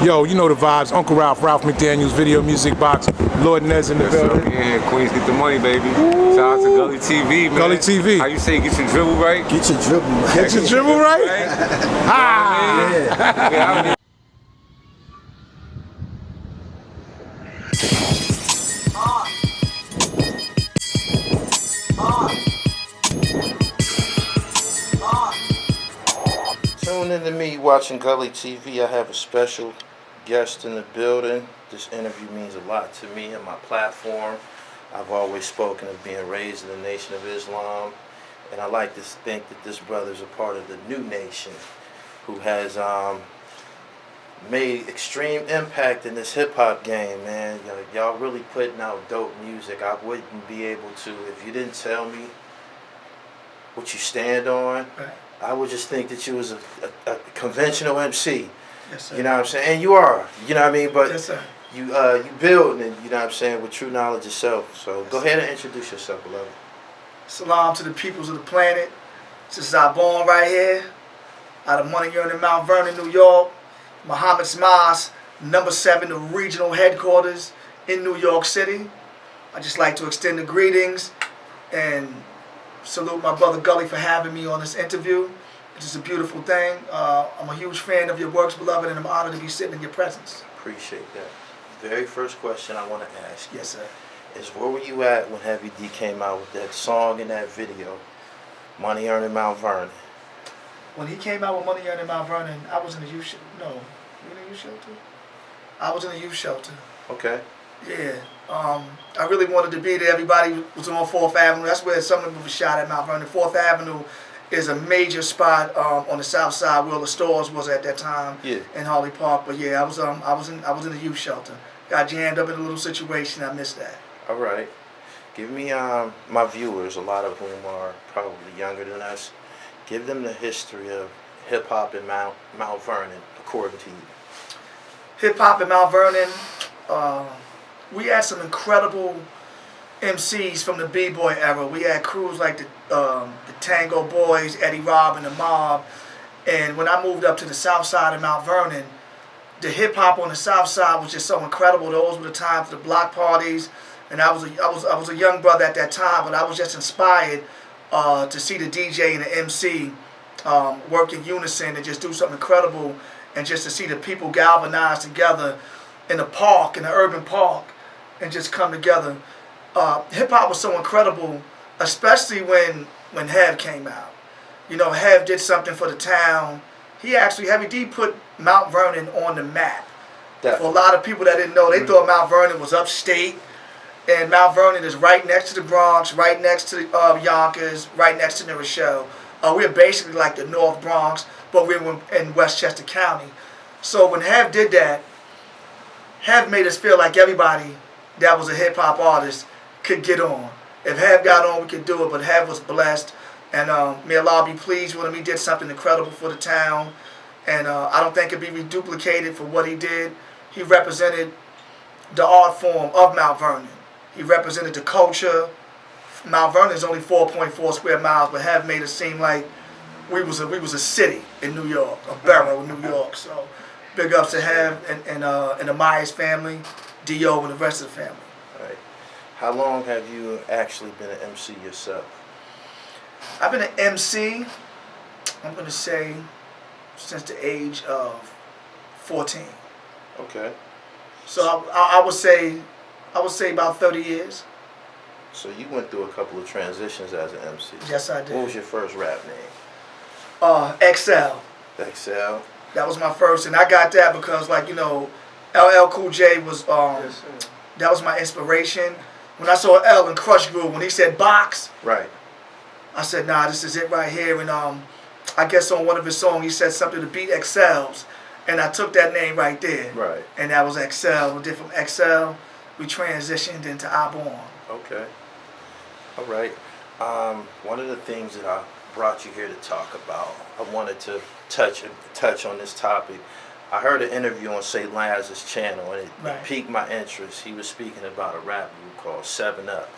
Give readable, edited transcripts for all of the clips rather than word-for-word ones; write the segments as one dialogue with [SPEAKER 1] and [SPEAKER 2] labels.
[SPEAKER 1] Yo, you know the vibes. Uncle Ralph, Ralph McDaniels, Video Music Box, Lord Nez in the building.
[SPEAKER 2] Yeah, Queens get the money, baby. Shout out to Gully TV, man.
[SPEAKER 1] Gully TV.
[SPEAKER 2] How you say get your dribble right?
[SPEAKER 3] Get your dribble right.
[SPEAKER 1] Get your dribble right?
[SPEAKER 2] Ah! Yeah.
[SPEAKER 4] Tune in to me watching Gully TV. I have a special guest in the building. This interview means a lot to me and my platform. I've always spoken of being raised in the Nation of Islam, and I like to think that this brother is a part of the new nation who has made extreme impact in this hip-hop game, man. Y'all really putting out dope music. I wouldn't be able to if you didn't tell me what you stand on.
[SPEAKER 3] Right.
[SPEAKER 4] I would just think that you was a conventional MC.
[SPEAKER 3] Yes, sir.
[SPEAKER 4] You know what I'm saying? And you are. You know what I mean? But
[SPEAKER 3] yes, sir.
[SPEAKER 4] you build, and you know what I'm saying, with true knowledge yourself. So go ahead and introduce yourself, beloved.
[SPEAKER 3] Salam to the peoples of the planet. This is our born right here, out of Money Earning Mount Vernon, New York. Muhammad's Mosque, number 7, the regional headquarters in New York City. I'd just like to extend the greetings and salute my brother Gully for having me on this interview. It's just a beautiful thing. I'm a huge fan of your works, beloved, and I'm honored to be sitting in your presence.
[SPEAKER 4] Appreciate that. Very first question I want to ask you,
[SPEAKER 3] Yes, sir.
[SPEAKER 4] is where were you at when Heavy D came out with that song and that video, Money Earning Mount Vernon?
[SPEAKER 3] When he came out with Money Earning Mount Vernon, I was in the youth shelter. No, you in the youth shelter? I was in the youth shelter.
[SPEAKER 4] Okay.
[SPEAKER 3] Yeah. I really wanted to be there. Everybody was on 4th Avenue. That's where some of them were shot at Mount Vernon. 4th Avenue is a major spot on the south side where the stores was at that time.
[SPEAKER 4] Yeah.
[SPEAKER 3] In Harley Park. But yeah, I was in the youth shelter. Got jammed up in a little situation. I missed that.
[SPEAKER 4] All right. Give me my viewers, a lot of whom are probably younger than us. Give them the history of hip hop in Mount Vernon, according to you.
[SPEAKER 3] Hip hop in Mount Vernon. We had some incredible MCs from the B-boy era. We had crews like the Tango Boys, Eddie Robb, and the Mob. And when I moved up to the south side of Mount Vernon, the hip hop on the south side was just so incredible. Those were the times, the block parties, and I was a young brother at that time, but I was just inspired to see the DJ and the MC work in unison and just do something incredible, and just to see the people galvanize together in the park, in the urban park, and just come together. Hip hop was so incredible, especially when Hev came out. You know, Hev did something for the town. Heavy D put Mount Vernon on the map.
[SPEAKER 4] Definitely.
[SPEAKER 3] For a lot of people that didn't know, they thought Mount Vernon was upstate, and Mount Vernon is right next to the Bronx, right next to Yonkers, right next to New Rochelle. We're basically like the North Bronx, but we're in Westchester County. So when Hev did that, Hev made us feel like everybody that was a hip-hop artist could get on. If Hev got on, we could do it, but Hev was blessed. And may Allah be pleased with him. He did something incredible for the town. And I don't think it'd be reduplicated for what he did. He represented the art form of Mount Vernon. He represented the culture. Mount Vernon is only 4.4 square miles, but Hev made it seem like we was a city in New York, a borough in New York. So big ups to Hev and the Myers family, D.O. and the rest of the family.
[SPEAKER 4] All right. How long have you actually been an MC yourself?
[SPEAKER 3] I've been an MC, I'm going to say, since the age of 14.
[SPEAKER 4] Okay.
[SPEAKER 3] So I would say about 30 years.
[SPEAKER 4] So you went through a couple of transitions as an MC.
[SPEAKER 3] Yes, I did.
[SPEAKER 4] What was your first rap name?
[SPEAKER 3] XL.
[SPEAKER 4] XL.
[SPEAKER 3] That was my first, and I got that because, like, you know, LL Cool J was
[SPEAKER 4] Yes,
[SPEAKER 3] that was my inspiration. When I saw L in Crush Groove, when he said box,
[SPEAKER 4] right,
[SPEAKER 3] I said, nah, this is it right here. And I guess on one of his songs he said something to beat XLs, and I took that name right there.
[SPEAKER 4] Right.
[SPEAKER 3] And that was XL. We did from XL, we transitioned into Aborn.
[SPEAKER 4] Okay. All right. One of the things that I brought you here to talk about, I wanted to touch on this topic. I heard an interview on St. Lazar's channel, and it piqued my interest. He was speaking about a rap group called 7 Up.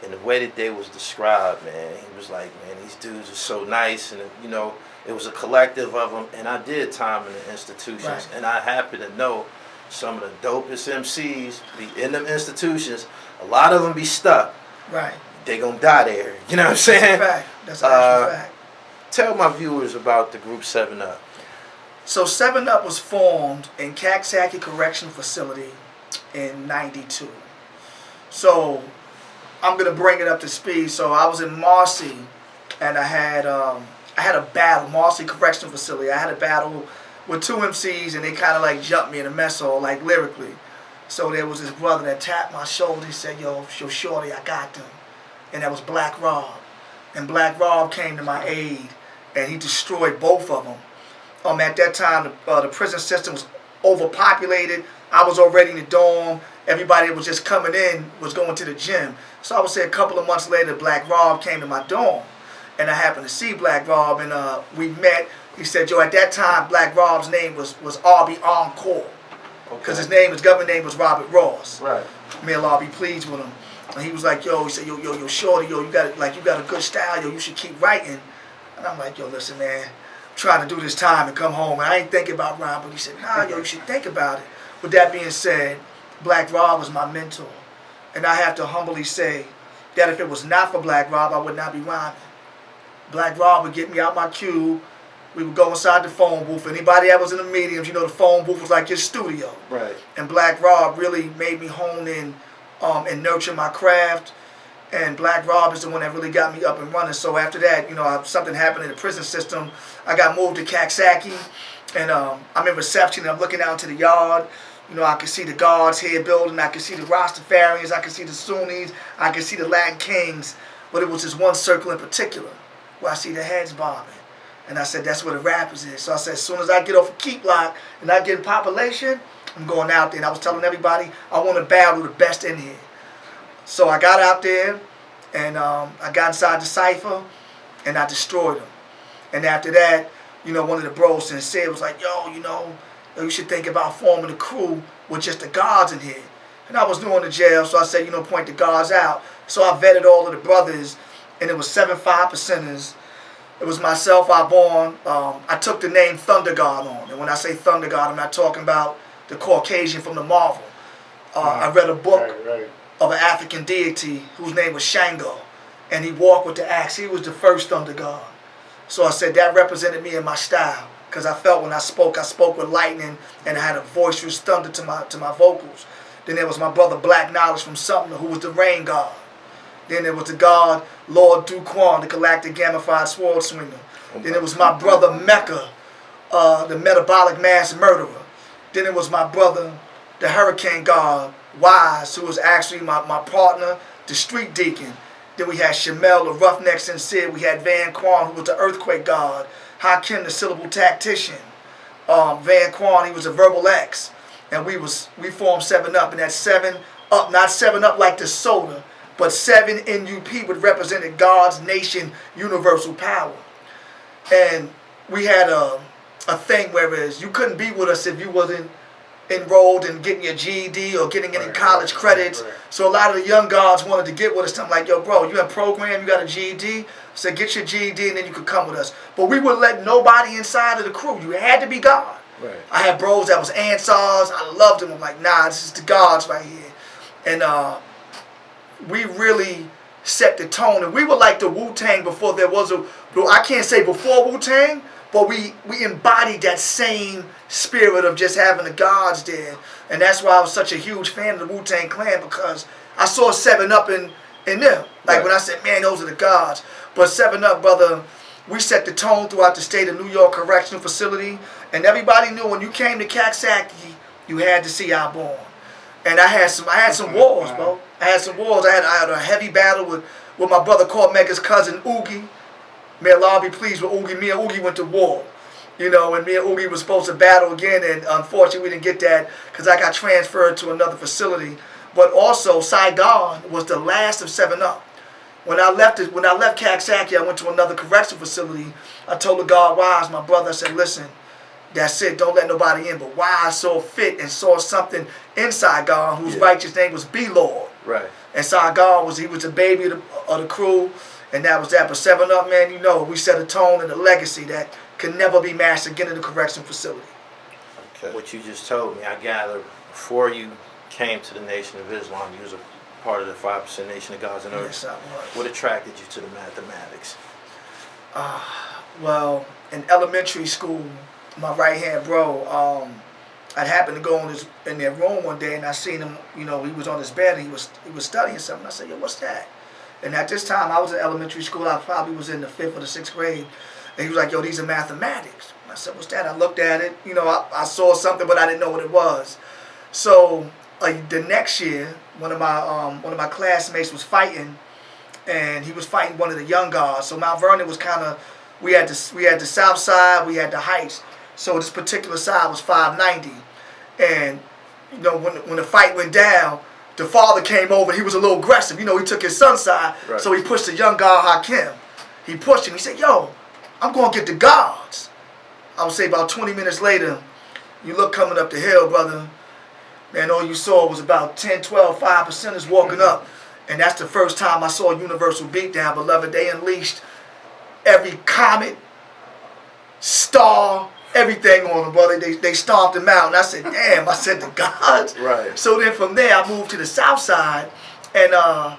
[SPEAKER 4] And the way that they was described, man, he was like, man, these dudes are so nice, and you know, it was a collective of them. And I did time in the institutions,
[SPEAKER 3] Right.
[SPEAKER 4] and I happen to know some of the dopest MCs be in them institutions. A lot of them be stuck.
[SPEAKER 3] Right.
[SPEAKER 4] They gonna die there. You know what I'm
[SPEAKER 3] That's
[SPEAKER 4] saying?
[SPEAKER 3] a fact. That's an actual fact.
[SPEAKER 4] Tell my viewers about the group 7 Up.
[SPEAKER 3] So 7 Up was formed in Caxsackie Correctional Facility in '92. So I'm gonna bring it up to speed. So I was in Marcy, and I had a battle, Marcy Correctional Facility. I had a battle with 2 MCs, and they kind of like jumped me in a mess hall, like lyrically. So there was this brother that tapped my shoulder. He said, "Yo, shorty, I got them," and that was Black Rob. And Black Rob came to my aid, and he destroyed both of them. At that time, the prison system was overpopulated. I was already in the dorm. Everybody that was just coming in was going to the gym. So I would say a couple of months later, Black Rob came to my dorm. And I happened to see Black Rob, and we met. He said, "Yo, at that time, Black Rob's name was R.B. Encore. Because his government name was Robert Ross.
[SPEAKER 4] Right.
[SPEAKER 3] Me and R.B. pleased with him. And he was like, yo, he said, yo, shorty, yo, you got a good style, yo, you should keep writing. And I'm like, yo, listen, man, I'm trying to do this time and come home, and I ain't thinking about rhyme. But he said, nah, yo, you should think about it. With that being said, Black Rob was my mentor. And I have to humbly say that if it was not for Black Rob, I would not be rhyming. Black Rob would get me out my cube. We would go inside the phone booth. Anybody that was in the mediums, you know, the phone booth was like your studio.
[SPEAKER 4] Right.
[SPEAKER 3] And Black Rob really made me hone in and nurture my craft. And Black Rob is the one that really got me up and running. So after that, you know, something happened in the prison system. I got moved to Caxsackie, and I'm in reception, and I'm looking out into the yard. You know, I can see the guards here building. I can see the Rastafarians. I can see the Sunnis. I can see the Latin Kings. But it was this one circle in particular where I see the heads bobbing. And I said, that's where the rappers is. So I said, as soon as I get off of Keep Lock and I get in population, I'm going out there. And I was telling everybody, I want to battle the best in here. So I got out there, and I got inside the cypher, and I destroyed them. And after that, you know, one of the bros sincere was like, yo, you should think about forming a crew with just the guards in here. And I was new in the jail, so I said, point the guards out. So I vetted all of the brothers, and it was 7 5%ers. It was myself, I took the name Thunder God on. And when I say Thunder God, I'm not talking about the Caucasian from the Marvel. I read a book of an African deity whose name was Shango. And he walked with the axe. He was the first Thunder God. So I said that represented me in my style. Because I felt when I spoke with lightning, and I had a boisterous thunder to my vocals. Then there was my brother Black Knowledge from Sumter, who was the rain god. Then there was the god Lord Duquan, the galactic gamified sword swinger. Then it was my brother Mecca, the metabolic mass murderer. Then it was my brother, the hurricane god Wise, who was actually my partner, the street deacon. Then we had Shamel, the roughneck sincere. We had Van Quan, who was the earthquake god. Hakim, the syllable tactician. Van Quan, he was a verbal X. And we formed 7 Up, and that 7 Up, not 7 Up like the soda, but 7 NUP would represent God's nation universal power. And we had a thing whereas you couldn't be with us if you wasn't enrolled in getting your GED or getting any college credits. So a lot of the young guards wanted to get with us. I'm like, yo, bro, you in program, you got a GED? So get your GED and then you could come with us. But we wouldn't let nobody inside of the crew. You had to be God.
[SPEAKER 4] Right.
[SPEAKER 3] I had bros that was Ansars. I loved them. I'm like, nah, this is the gods right here. And we really set the tone. And we were like the Wu-Tang before there was I can't say before Wu-Tang, but we embodied that same spirit of just having the gods there. And that's why I was such a huge fan of the Wu-Tang Clan, because I saw 7 Up in them. Like when I said, man, those are the gods. But 7 Up, brother, we set the tone throughout the state of New York Correctional Facility. And everybody knew when you came to Caxsackie, you had to see our born. And I had some wars, bro. I had some wars. I had a heavy battle with my brother called Mega's cousin, Oogie. May Allah be pleased with Oogie. Me and Oogie went to war. And me and Oogie was supposed to battle again, and unfortunately we didn't get that because I got transferred to another facility. But also, Saigon was the last of 7 Up. When I left Caxsackie, I went to another correctional facility. I told the guard Wise, my brother, I said, listen, that's it, don't let nobody in. But Wise saw fit and saw something inside God whose righteous name was B-Lord.
[SPEAKER 4] Right.
[SPEAKER 3] And Saigon he was the baby of the crew, and that was that. But 7 Up, man, you know, we set a tone and a legacy that could never be matched again in the correction facility.
[SPEAKER 4] Okay. What you just told me, I gather, before you came to the Nation of Islam, you was a part of the 5% Nation of Gods and Earth.
[SPEAKER 3] Yes, I was.
[SPEAKER 4] What attracted you to the mathematics?
[SPEAKER 3] Well, in elementary school, my right-hand bro, I happened to go in their room one day, and I seen him, you know, he was on his bed, and he was studying something. I said, yo, what's that? And at this time, I was in elementary school. I probably was in the 5th or the 6th grade. And he was like, yo, these are mathematics. I said, what's that? I looked at it. You know, I saw something, but I didn't know what it was. So the next year, one of my classmates was fighting, and he was fighting one of the young guards. So Mount Vernon was kind of, we had the south side, we had the heights. So this particular side was 590. And, you know, when the fight went down, the father came over. He was a little aggressive. You know, he took his son's side.
[SPEAKER 4] Right.
[SPEAKER 3] So he pushed the young guard, Hakim. He pushed him. He said, yo, I'm going to get the guards. I would say about 20 minutes later, you look coming up the hill, brother. Man, all you saw was about 10, 12, 5%ers walking up. And that's the first time I saw Universal Beatdown, beloved. They unleashed every comet, star, everything on them, brother. They stomped them out. And I said, damn, I said, the gods?
[SPEAKER 4] Right.
[SPEAKER 3] So then from there, I moved to the south side. And I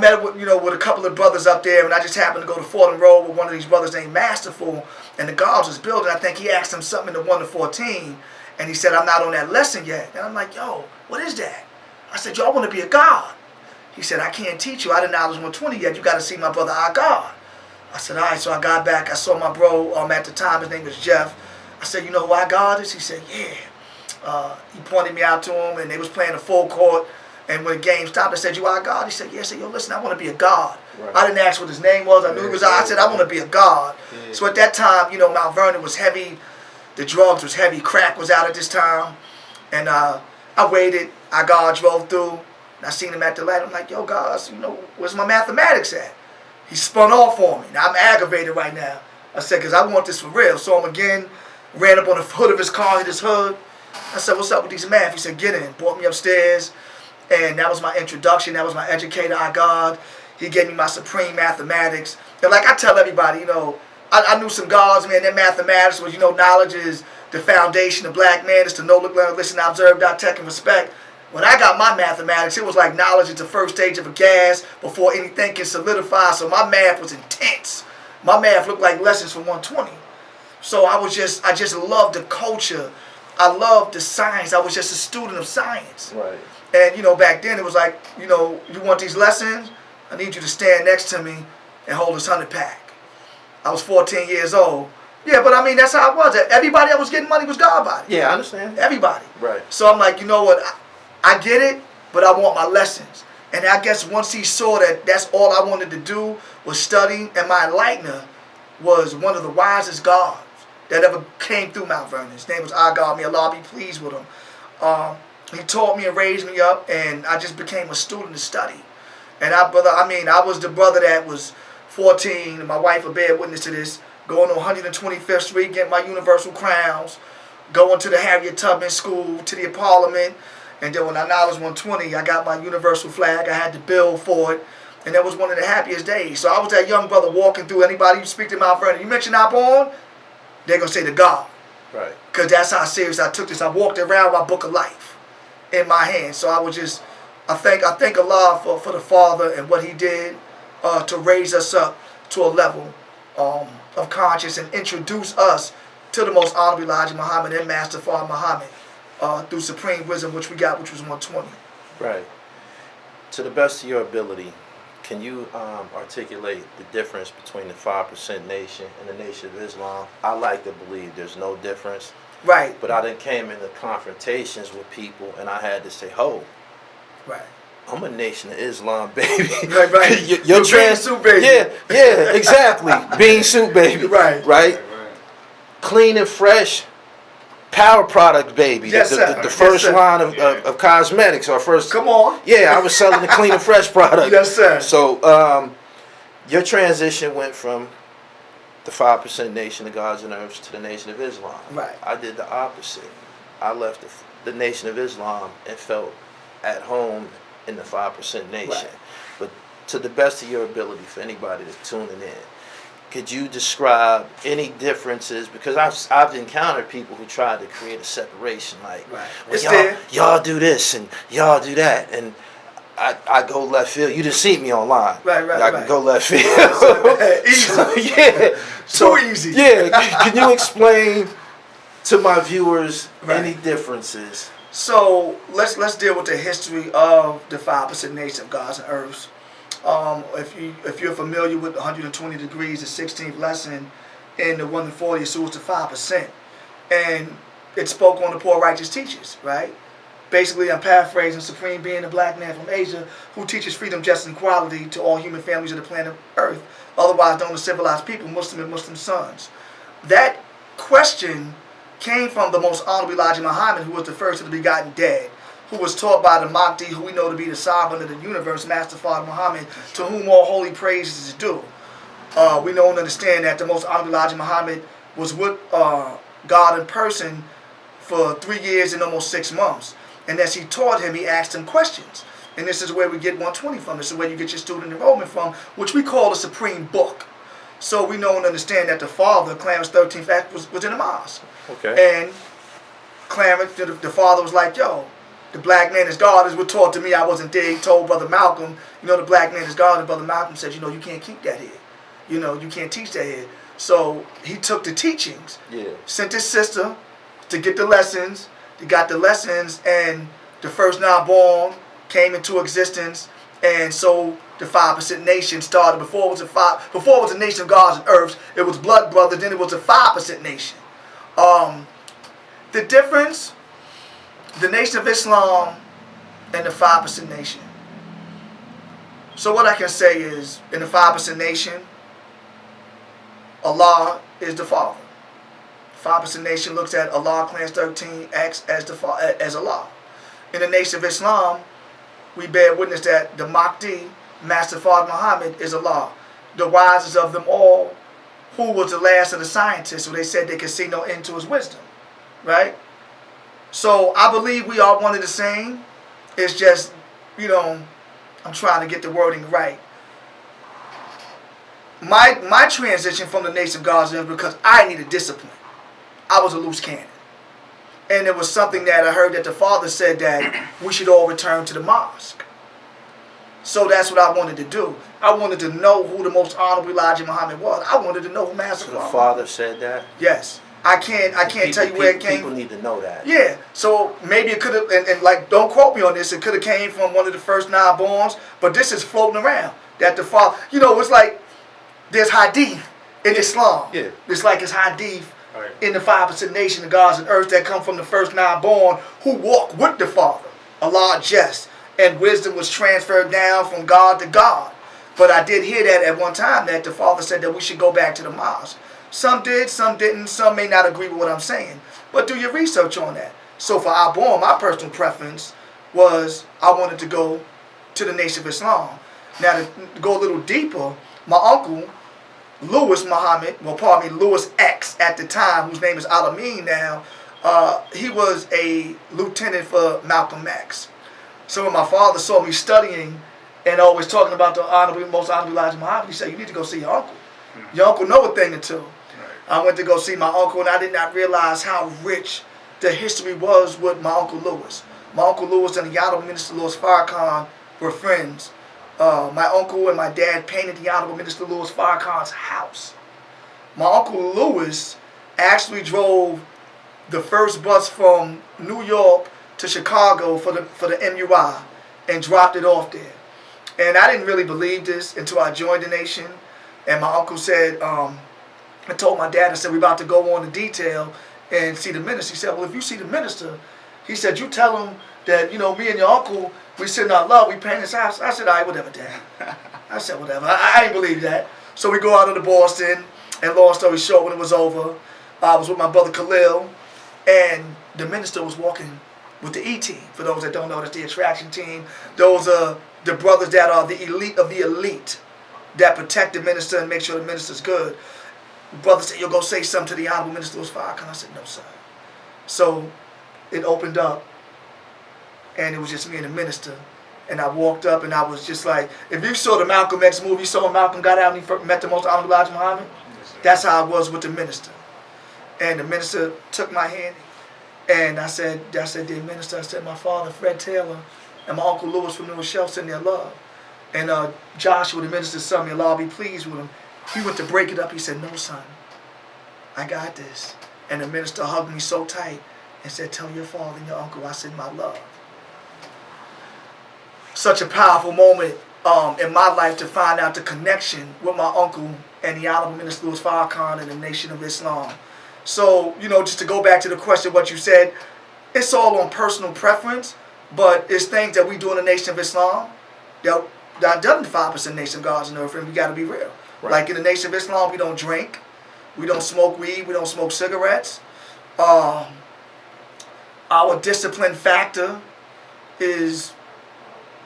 [SPEAKER 3] met with a couple of brothers up there. And I just happened to go to Fordham Road with one of these brothers named Masterful. And the guards was building. I think he asked him something in the 1 to 14. And he said, I'm not on that lesson yet. And I'm like, yo, what is that? I said, yo, I want to be a god. He said, I can't teach you. I didn't knowledge 120 yet. You got to see my brother, our God. I said, all right. So I got back. I saw my bro at the time. His name was Jeff. I said, you know who our God is? He said, yeah. He pointed me out to him, and they was playing a full court. And when the game stopped, I said, you our God? He said, yeah. I said, yo, listen, I want to be a god. Right. I didn't ask what his name was. I knew he was. I said, I want to be a god. Yeah. So at that time, you know, Mount Vernon was heavy. The drugs was heavy. Crack was out at this time. And I waited. Our God drove through. And I seen him at the light. I'm like, yo, God, you know, where's my mathematics at? He spun off for me. Now I'm aggravated right now. I said, because I want this for real. Saw him again. Ran up on the hood of his car, hit his hood. I said, what's up with these math? He said, get in. Brought me upstairs. And that was my introduction. That was my educator, our God. He gave me my supreme mathematics. And like I tell everybody, you know, I knew some gods, man. That mathematics was, you know, knowledge is the foundation of black man. It's to know, look, learn, listen, observe, dissect, and respect. When I got my mathematics, it was like knowledge is the first stage of a gas before anything can solidify. So my math was intense. My math looked like lessons from 120. So I just loved the culture. I loved the science. I was just a student of science.
[SPEAKER 4] Right.
[SPEAKER 3] And, you know, back then it was like, you know, you want these lessons? I need you to stand next to me and hold this 100 pack. I was 14 years old. Yeah, but I mean, that's how it was. Everybody that was getting money was God body.
[SPEAKER 4] Yeah, I understand.
[SPEAKER 3] Everybody.
[SPEAKER 4] Right.
[SPEAKER 3] So I'm like, you know what? I get it, but I want my lessons. And I guess once he saw that that's all I wanted to do was study, and my enlightener was one of the wisest gods that ever came through Mount Vernon. His name was our God. May Allah be pleased with him. He taught me and raised me up, and I just became a student to study. And I was the brother that was 14, and my wife will bear witness to this, going on 125th Street, getting my universal crowns, going to the Harriet Tubman School, to the Parliament, and then when I knowledge 120, I got my universal flag. I had to bill for it, and that was one of the happiest days. So I was that young brother walking through. Anybody you speak to Mount Vernon, you mention our born, they're going to say the God.
[SPEAKER 4] Right.
[SPEAKER 3] Because that's how serious I took this. I walked around with my book of life in my hand. So I thank Allah for the Father and what he did to raise us up to a level of conscience and introduce us to the most honorable Elijah Muhammad and Master Father Muhammad through supreme wisdom, which we got, which was 120.
[SPEAKER 4] Right. To the best of your ability, can you articulate the difference between the 5% Nation and the Nation of Islam? I like to believe there's no difference.
[SPEAKER 3] Right.
[SPEAKER 4] But I then came into confrontations with people, and I had to say, "Ho,
[SPEAKER 3] right.
[SPEAKER 4] I'm a Nation of Islam, baby."
[SPEAKER 3] Right.
[SPEAKER 4] Your trans
[SPEAKER 3] suit, baby.
[SPEAKER 4] Yeah, exactly. Bean suit, baby.
[SPEAKER 3] Right.
[SPEAKER 4] Clean and fresh. Power product, baby.
[SPEAKER 3] Yes, sir.
[SPEAKER 4] The first
[SPEAKER 3] Yes, sir.
[SPEAKER 4] line of cosmetics, or first.
[SPEAKER 3] Come on.
[SPEAKER 4] Yeah, I was selling the clean and fresh product.
[SPEAKER 3] Yes, sir.
[SPEAKER 4] So, your transition went from the 5% Nation of Gods and Earths to the Nation of Islam.
[SPEAKER 3] Right.
[SPEAKER 4] I did the opposite. I left the Nation of Islam and felt at home in the 5% Nation.
[SPEAKER 3] Right.
[SPEAKER 4] But to the best of your ability, for anybody that's tuning in, could you describe any differences? Because I've encountered people who tried to create a separation, like,
[SPEAKER 3] Right.
[SPEAKER 4] well,
[SPEAKER 3] It's there.
[SPEAKER 4] y'all do this and y'all do that, and I go left field. You didn't see me online.
[SPEAKER 3] Right.
[SPEAKER 4] I can go left field.
[SPEAKER 3] Easy.
[SPEAKER 4] So, yeah.
[SPEAKER 3] Too easy.
[SPEAKER 4] Yeah. Can you explain to my viewers
[SPEAKER 3] Right.
[SPEAKER 4] any differences?
[SPEAKER 3] So let's deal with the history of the 5% Nation of Gods and Earths. If you're familiar with 120 degrees, the 16th lesson in the 140, so it's the 5%, and it spoke on the poor righteous teachers, right? Basically, I'm paraphrasing, Supreme Being, a black man from Asia who teaches freedom, justice, and equality to all human families of the planet Earth, otherwise known as civilized people, Muslim and Muslim sons. That question came from the most honorable Elijah Muhammad, who was the first of the begotten dead, who was taught by the Mahdi, who we know to be the sovereign of the universe, Master Father Muhammad, to whom all holy praises is due. We know and understand that the most honorable Elijah Muhammad was with God in person for 3 years and almost 6 months. And as he taught him, he asked him questions. And this is where we get 120 from. This is where you get your student enrollment from, which we call the Supreme Book. So we know and understand that the father, Clarence 13th Act, was in the mosque.
[SPEAKER 4] Okay.
[SPEAKER 3] And Clarence, the father was like, yo, the black man is God, as was taught to me. I wasn't there. He told Brother Malcolm, the black man is God. And Brother Malcolm said, you can't keep that here. You can't teach that here. So he took the teachings, sent his sister to get the lessons. They got the lessons, and the first now-born came into existence, and so the 5% Nation started. Before it was a nation of gods and earths, it was blood brothers. Then it was a 5% Nation. The difference, the Nation of Islam and the 5% Nation. So what I can say is, in the 5% Nation, Allah is the Father. 5% Nation looks at Allah, Clarence 13, acts as Allah. In the Nation of Islam, we bear witness that the Mahdi, Master Father Muhammad, is Allah. The wisest of them all, who was the last of the scientists, who they said they could see no end to his wisdom. Right? So I believe we are one and the same. It's just, I'm trying to get the wording right. My transition from the Nation of Gods is because I needed discipline. I was a loose cannon. And it was something that I heard that the father said that we should all return to the mosque. So that's what I wanted to do. I wanted to know who the most honorable Elijah Muhammad was. I wanted to know who Master
[SPEAKER 4] So the father said that?
[SPEAKER 3] Yes. I can't tell you where it came from.
[SPEAKER 4] People need to know that.
[SPEAKER 3] Yeah. So maybe it could have, and like, don't quote me on this, it could have came from one of the first 9 borns, but this is floating around. That the father, it's like there's hadith in Islam.
[SPEAKER 4] Yeah.
[SPEAKER 3] It's like it's hadith in the 5% Nation of gods and earth that come from the first 9 born who walk with the Father. Allah just. And wisdom was transferred down from God to God. But I did hear that at one time that the Father said that we should go back to the mosque. Some did, some didn't, some may not agree with what I'm saying. But do your research on that. So for our born, my personal preference was I wanted to go to the Nation of Islam. Now to go a little deeper, my uncle, Louis Muhammad, Louis X at the time, whose name is Alameen now, he was a lieutenant for Malcolm X. So when my father saw me studying and always talking about the most honorable Elijah Muhammad, he said, you need to go see your uncle. Your uncle know a thing or two. I went to go see my uncle, and I did not realize how rich the history was with my Uncle Louis. My Uncle Louis and the Honorable Minister Louis Farrakhan were friends. My uncle and my dad painted the Honorable Minister Louis Farrakhan's house. My Uncle Louis actually drove the first bus from New York to Chicago for the N.O.I. and dropped it off there. And I didn't really believe this until I joined the Nation. And my uncle said, I told my dad, I said, we're about to go on the detail and see the minister. He said, well, if you see the minister, he said, you tell him that, me and your uncle, we sitting out love, we paint his house. I said, all right, whatever, Dad. I said, whatever. I ain't believe that. So we go out into Boston, and long story short, when it was over, I was with my brother Khalil, and the minister was walking with the E-team. For those that don't know, that's the attraction team. Those are the brothers that are the elite of the elite that protect the minister and make sure the minister's good. The brother said, you'll go say something to the Honorable Minister Louis Farrakhan. I said, no, sir. So it opened up, and it was just me and the minister. And I walked up and I was just like, if you saw the Malcolm X movie, you saw when Malcolm got out and he met the most honorable Elijah Muhammad? That's how I was with the minister. And the minister took my hand and I said, dear minister, I said, my father, Fred Taylor, and my uncle Lewis from New Rochelle send their love. And Joshua, the minister's son, may Allah be pleased with him. He went to break it up. He said, no, son, I got this. And the minister hugged me so tight and said, tell your father and your uncle I send my love. Such a powerful moment in my life to find out the connection with my uncle and the Honorable Minister Louis Farrakhan and the Nation of Islam. So, just to go back to the question, what you said, it's all on personal preference, but it's things that we do in the Nation of Islam that done the 5% Nation of God's on earth, and we got to be real. Right. Like in the Nation of Islam, we don't drink, we don't smoke weed, we don't smoke cigarettes. Our discipline factor is,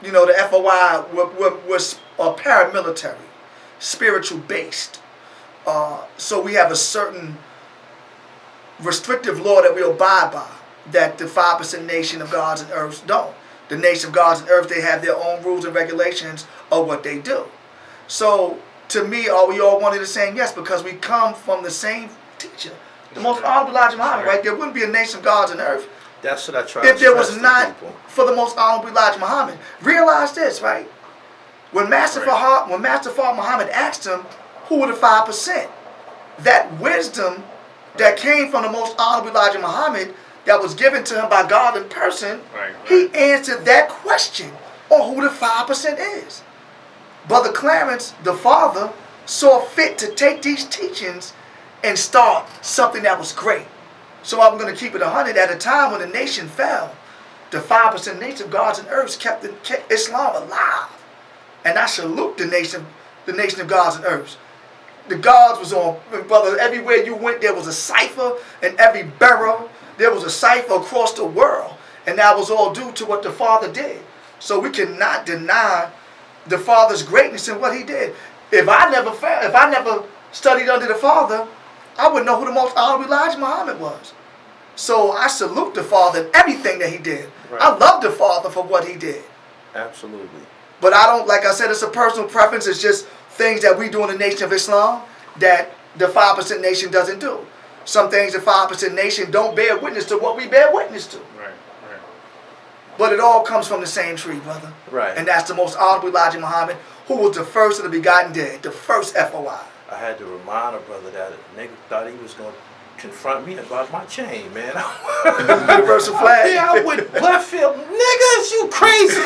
[SPEAKER 3] the FOI was paramilitary, spiritual based. So we have a certain restrictive law that we abide by that the 5% Nation of Gods and Earths don't. The Nation of Gods and Earth, they have their own rules and regulations of what they do. So to me, are we all one and the same? Yes, because we come from the same teacher, the most honorable Elijah Muhammad, right? There wouldn't be a Nation of Gods and Earth
[SPEAKER 4] That's what I try
[SPEAKER 3] if
[SPEAKER 4] to
[SPEAKER 3] there was not
[SPEAKER 4] people.
[SPEAKER 3] For the most honorable Elijah Muhammad. Realize this, right? When Master Father Muhammad asked him, who were the 5%? That wisdom that came from the most honorable Elijah Muhammad that was given to him by God in person, he answered that question on who the 5% is. Brother Clarence, the father, saw fit to take these teachings and start something that was great. So I'm going to keep it 100. At a time when the nation fell, the 5% Nation of Gods and Earths kept Islam alive. And I salute the nation of Gods and Earths. The gods was on, brother, everywhere you went, there was a cipher. In every borough, there was a cipher across the world. And that was all due to what the Father did. So we cannot deny the Father's greatness in what he did. If I never studied under the Father, I wouldn't know who the most honorable Elijah Muhammad was. So I salute the Father in everything that he did. Right. I love the Father for what he did.
[SPEAKER 4] Absolutely.
[SPEAKER 3] But I don't, like I said, it's a personal preference. It's just things that we do in the Nation of Islam that the 5% Nation doesn't do. Some things the 5% Nation don't bear witness to what we bear witness to.
[SPEAKER 2] Right.
[SPEAKER 3] But it all comes from the same tree, brother.
[SPEAKER 4] Right.
[SPEAKER 3] And that's the most honorable Elijah Muhammad, who was the first of the begotten dead, the first FOI.
[SPEAKER 4] I had to remind a brother that a nigga thought he was going to confront me about my chain, man.
[SPEAKER 3] Universal flag.
[SPEAKER 4] Yeah, I went left field. Niggas, you crazy.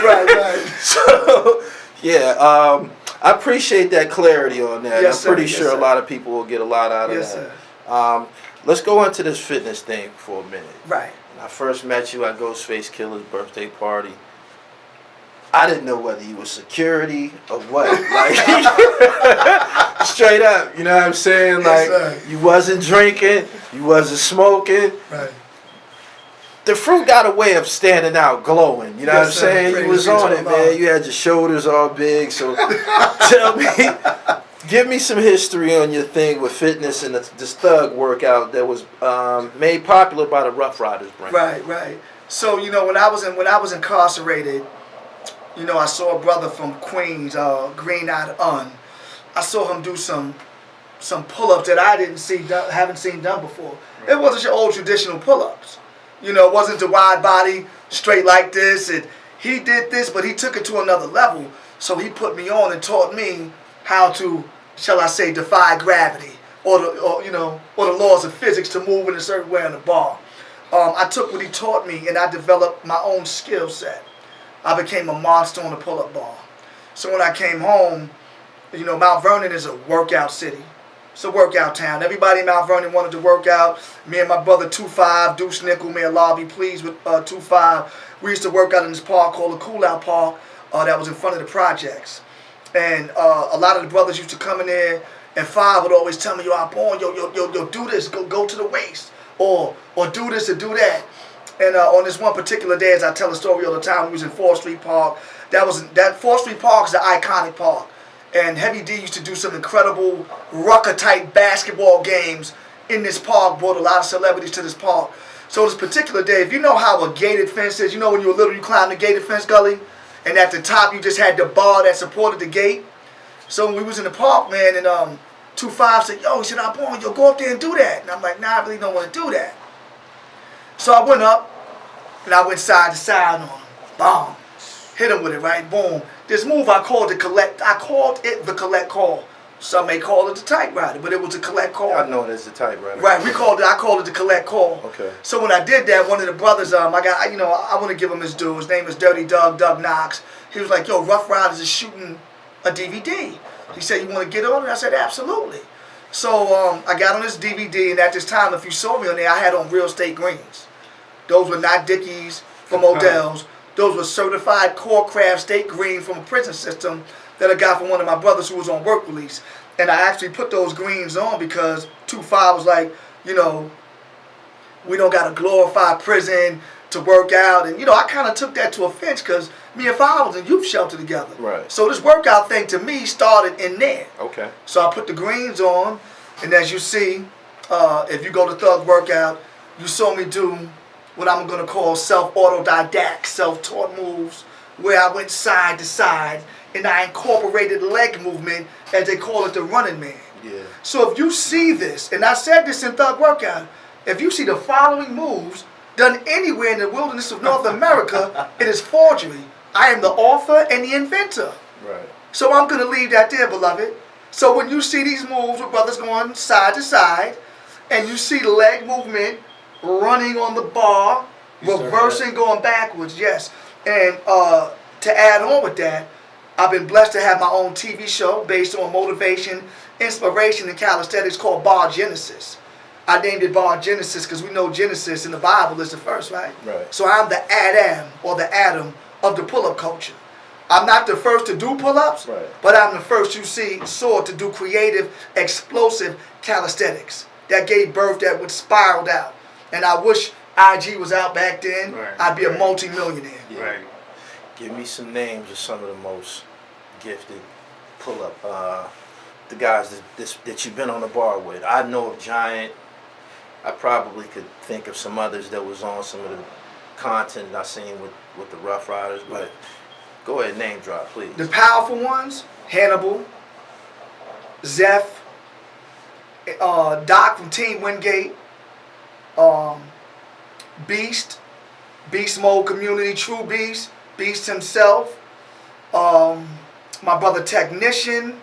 [SPEAKER 3] Right.
[SPEAKER 4] So, yeah, I appreciate that clarity on that.
[SPEAKER 3] Yes,
[SPEAKER 4] I'm pretty
[SPEAKER 3] sir.
[SPEAKER 4] sure
[SPEAKER 3] Yes,
[SPEAKER 4] a lot of people will get a lot out of
[SPEAKER 3] Yes,
[SPEAKER 4] that.
[SPEAKER 3] sir.
[SPEAKER 4] Let's go into this fitness thing for a minute.
[SPEAKER 3] Right.
[SPEAKER 4] When I first met you at Ghostface Killer's birthday party, I didn't know whether you was security or what. Like, straight up, you know what I'm saying?
[SPEAKER 3] Yes,
[SPEAKER 4] Like,
[SPEAKER 3] sir.
[SPEAKER 4] you wasn't drinking, you wasn't smoking.
[SPEAKER 3] Right.
[SPEAKER 4] The fruit got a way of standing out, glowing. You know
[SPEAKER 3] Yes,
[SPEAKER 4] what I'm
[SPEAKER 3] sir.
[SPEAKER 4] saying?
[SPEAKER 3] Praise
[SPEAKER 4] You was
[SPEAKER 3] be
[SPEAKER 4] on
[SPEAKER 3] to
[SPEAKER 4] it,
[SPEAKER 3] Allah.
[SPEAKER 4] man. You had your shoulders all big. So tell me, give me some history on your thing with fitness and this thug workout that was made popular by the Rough Riders brand.
[SPEAKER 3] Right. So when I was incarcerated, I saw a brother from Queens, Green-Eyed Un. I saw him do some pull-ups that I haven't seen done before. It wasn't your old traditional pull-ups. It wasn't the wide body, straight like this. And he did this, but he took it to another level. So he put me on and taught me how to, shall I say, defy gravity or the laws of physics to move in a certain way on the bar. I took what he taught me and I developed my own skill set. I became a monster on the pull-up bar. So when I came home, Mount Vernon is a workout city. It's a workout town. Everybody in Mount Vernon wanted to work out. Me and my brother 2-5, Deuce Nickel, may Allah be pleased with 2-5. We used to work out in this park called the Cool Out Park that was in front of the projects. And a lot of the brothers used to come in there, and 5 would always tell me, yo, yo, do this, go to the waist, or do this or do that. And on this one particular day, as I tell the story all the time, we was in 4th Street Park. That 4th Street Park is the iconic park. And Heavy D used to do some incredible rucker-type basketball games in this park, brought a lot of celebrities to this park. So this particular day, if you know how a gated fence is, you know when you were little, you climbed the gated fence, Gully, and at the top you just had the bar that supported the gate. So when we was in the park, man, and 2-5 said, yo, he said, I'm born, yo, go up there and do that. And I'm like, nah, I really don't want to do that. So I went up, and I went side to side on him. Boom. Hit him with it, right? Boom. This move I called it the collect call. Some may call it the typewriter, but it was a collect call.
[SPEAKER 4] I know it as the typewriter.
[SPEAKER 3] Right, I called it the collect call.
[SPEAKER 4] Okay.
[SPEAKER 3] So when I did that, one of the brothers, I want to give him his due. His name is Dirty Doug Knox. He was like, yo, Rough Riders is shooting a DVD. He said, you want to get on it? I said, absolutely. So I got on this DVD, and at this time, if you saw me on there, I had on real state greens. Those were not Dickies from Odell's. Those were certified core craft state green from a prison system that I got from one of my brothers who was on work release. And I actually put those greens on because 2-5 was like, you know, we don't got to glorify prison to work out. And, you know, I kind of took that to offense because me and 5 was in youth shelter together.
[SPEAKER 4] Right.
[SPEAKER 3] So this workout thing to me started in there.
[SPEAKER 4] Okay.
[SPEAKER 3] So I put the greens on, and as you see, if you go to Thug Workout, you saw me do what I'm going to call self-autodidact, self-taught moves, where I went side to side, and I incorporated leg movement, as they call it, the running man.
[SPEAKER 4] Yeah.
[SPEAKER 3] So if you see this, and I said this in Thug Workout, if you see the following moves done anywhere in the wilderness of North America, it is forgery. I am the author and the inventor.
[SPEAKER 4] Right.
[SPEAKER 3] So I'm going to leave that there, beloved. So when you see these moves with brothers going side to side, and you see leg movement, running on the bar, reversing, going backwards, yes. And to add on with that, I've been blessed to have my own TV show based on motivation, inspiration, and calisthenics called Bar Genesis. I named it Bar Genesis because we know Genesis in the Bible is the first, right?
[SPEAKER 4] Right.
[SPEAKER 3] So I'm the Adam or the Adam of the pull-up culture. I'm not the first to do pull-ups,
[SPEAKER 4] right,
[SPEAKER 3] but I'm the first you saw to do creative, explosive calisthenics that gave birth, that would spiraled out. And I wish IG was out back then.
[SPEAKER 2] Right.
[SPEAKER 3] I'd be a multi-millionaire.
[SPEAKER 4] Yeah.
[SPEAKER 2] Right.
[SPEAKER 4] Give me some names of some of the most gifted pull-up, the guys that you've been on the bar with. I know of Giant. I probably could think of some others that was on some of the content I seen with the Rough Riders, but go ahead, name drop, please.
[SPEAKER 3] The powerful ones, Hannibal, Zeph, Doc from Team Wingate, Beast Mode Community, True Beast, Beast himself, my brother Technician,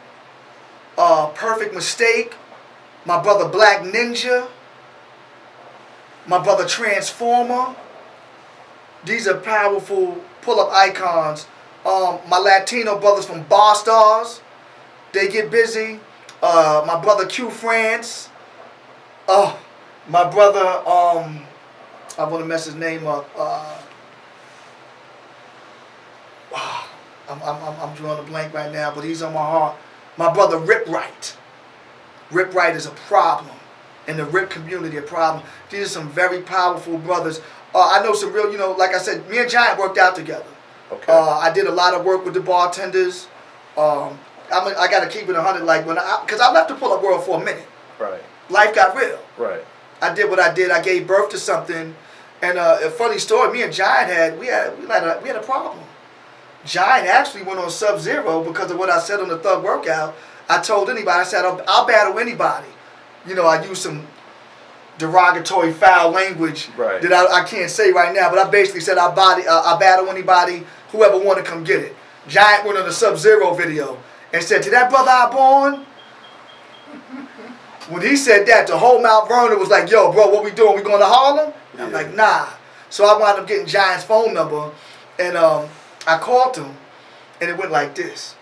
[SPEAKER 3] Perfect Mistake, my brother Black Ninja, my brother Transformer. These are powerful pull-up icons. My Latino brothers from Bar Stars, they get busy. My brother Q France. My brother, I want to mess his name up. I'm drawing a blank right now, but he's on my heart. My brother Rip Right. Rip Right is a problem. In the Rip community, a problem. These are some very powerful brothers. I know some real, you know, like I said, me and Giant worked out together.
[SPEAKER 4] Okay.
[SPEAKER 3] I did a lot of work with the bartenders. I got to keep it 100, like, because I left the pull-up world for a minute.
[SPEAKER 4] Right.
[SPEAKER 3] Life got real.
[SPEAKER 4] Right.
[SPEAKER 3] I did what I did. I gave birth to something. And a funny story, me and Giant had a problem. Giant actually went on Sub-Zero because of what I said on the Thug Workout. I told anybody, I said, I'll battle anybody. You know, I used some derogatory foul language that I can't say right now, but I basically said I'll battle anybody, whoever want to come get it. Giant went on the Sub-Zero video and said, to that brother I born, when he said that, the whole Mount Vernon was like, yo, bro, what we doing? We going to Harlem? Yeah. I'm like, nah. So I wound up getting Giant's phone number, and I called him, and it went like this.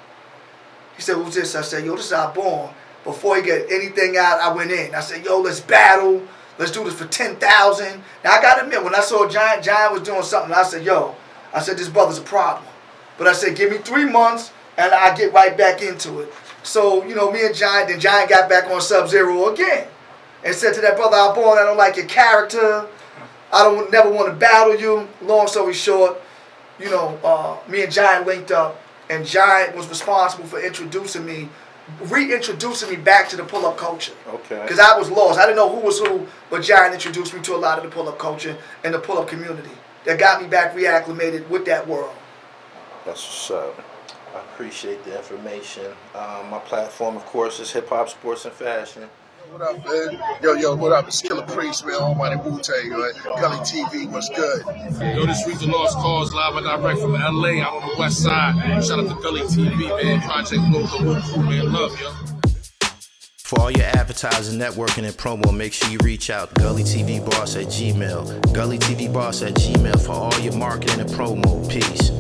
[SPEAKER 3] He said, who's this? I said, yo, this is our born. Before he get anything out, I went in. I said, yo, let's battle. Let's do this for 10,000. Now, I got to admit, when I saw Giant was doing something, I said, yo, this brother's a problem. But I said, give me 3 months, and I'll get right back into it. So, you know, me and Giant, then Giant got back on Sub-Zero again. And said to that brother I born, I don't like your character. I never want to battle you. Long story short, you know, me and Giant linked up. And Giant was responsible for introducing me reintroducing me back to the pull-up culture.
[SPEAKER 4] Okay.
[SPEAKER 3] Because I was lost. I didn't know who was who, but Giant introduced me to a lot of the pull-up culture and the pull-up community. That got me back reacclimated with that world.
[SPEAKER 4] That's what's up. I appreciate the information. My platform, of course, is Hip Hop, Sports, and Fashion.
[SPEAKER 5] What up, man? Yo, what up? It's Killer Priest, man. Almighty Wu-Tang, right? Gully TV, what's good?
[SPEAKER 6] Yo, this week's The Lost Cause, live and direct from LA, out on the west side. Shout out to Gully TV, man. Project Blue, the whole crew, man. Love, yo.
[SPEAKER 4] For all your advertising, networking, and promo, make sure you reach out. GullyTVBoss@gmail.com. GullyTVBoss@gmail.com for all your marketing and promo. Peace.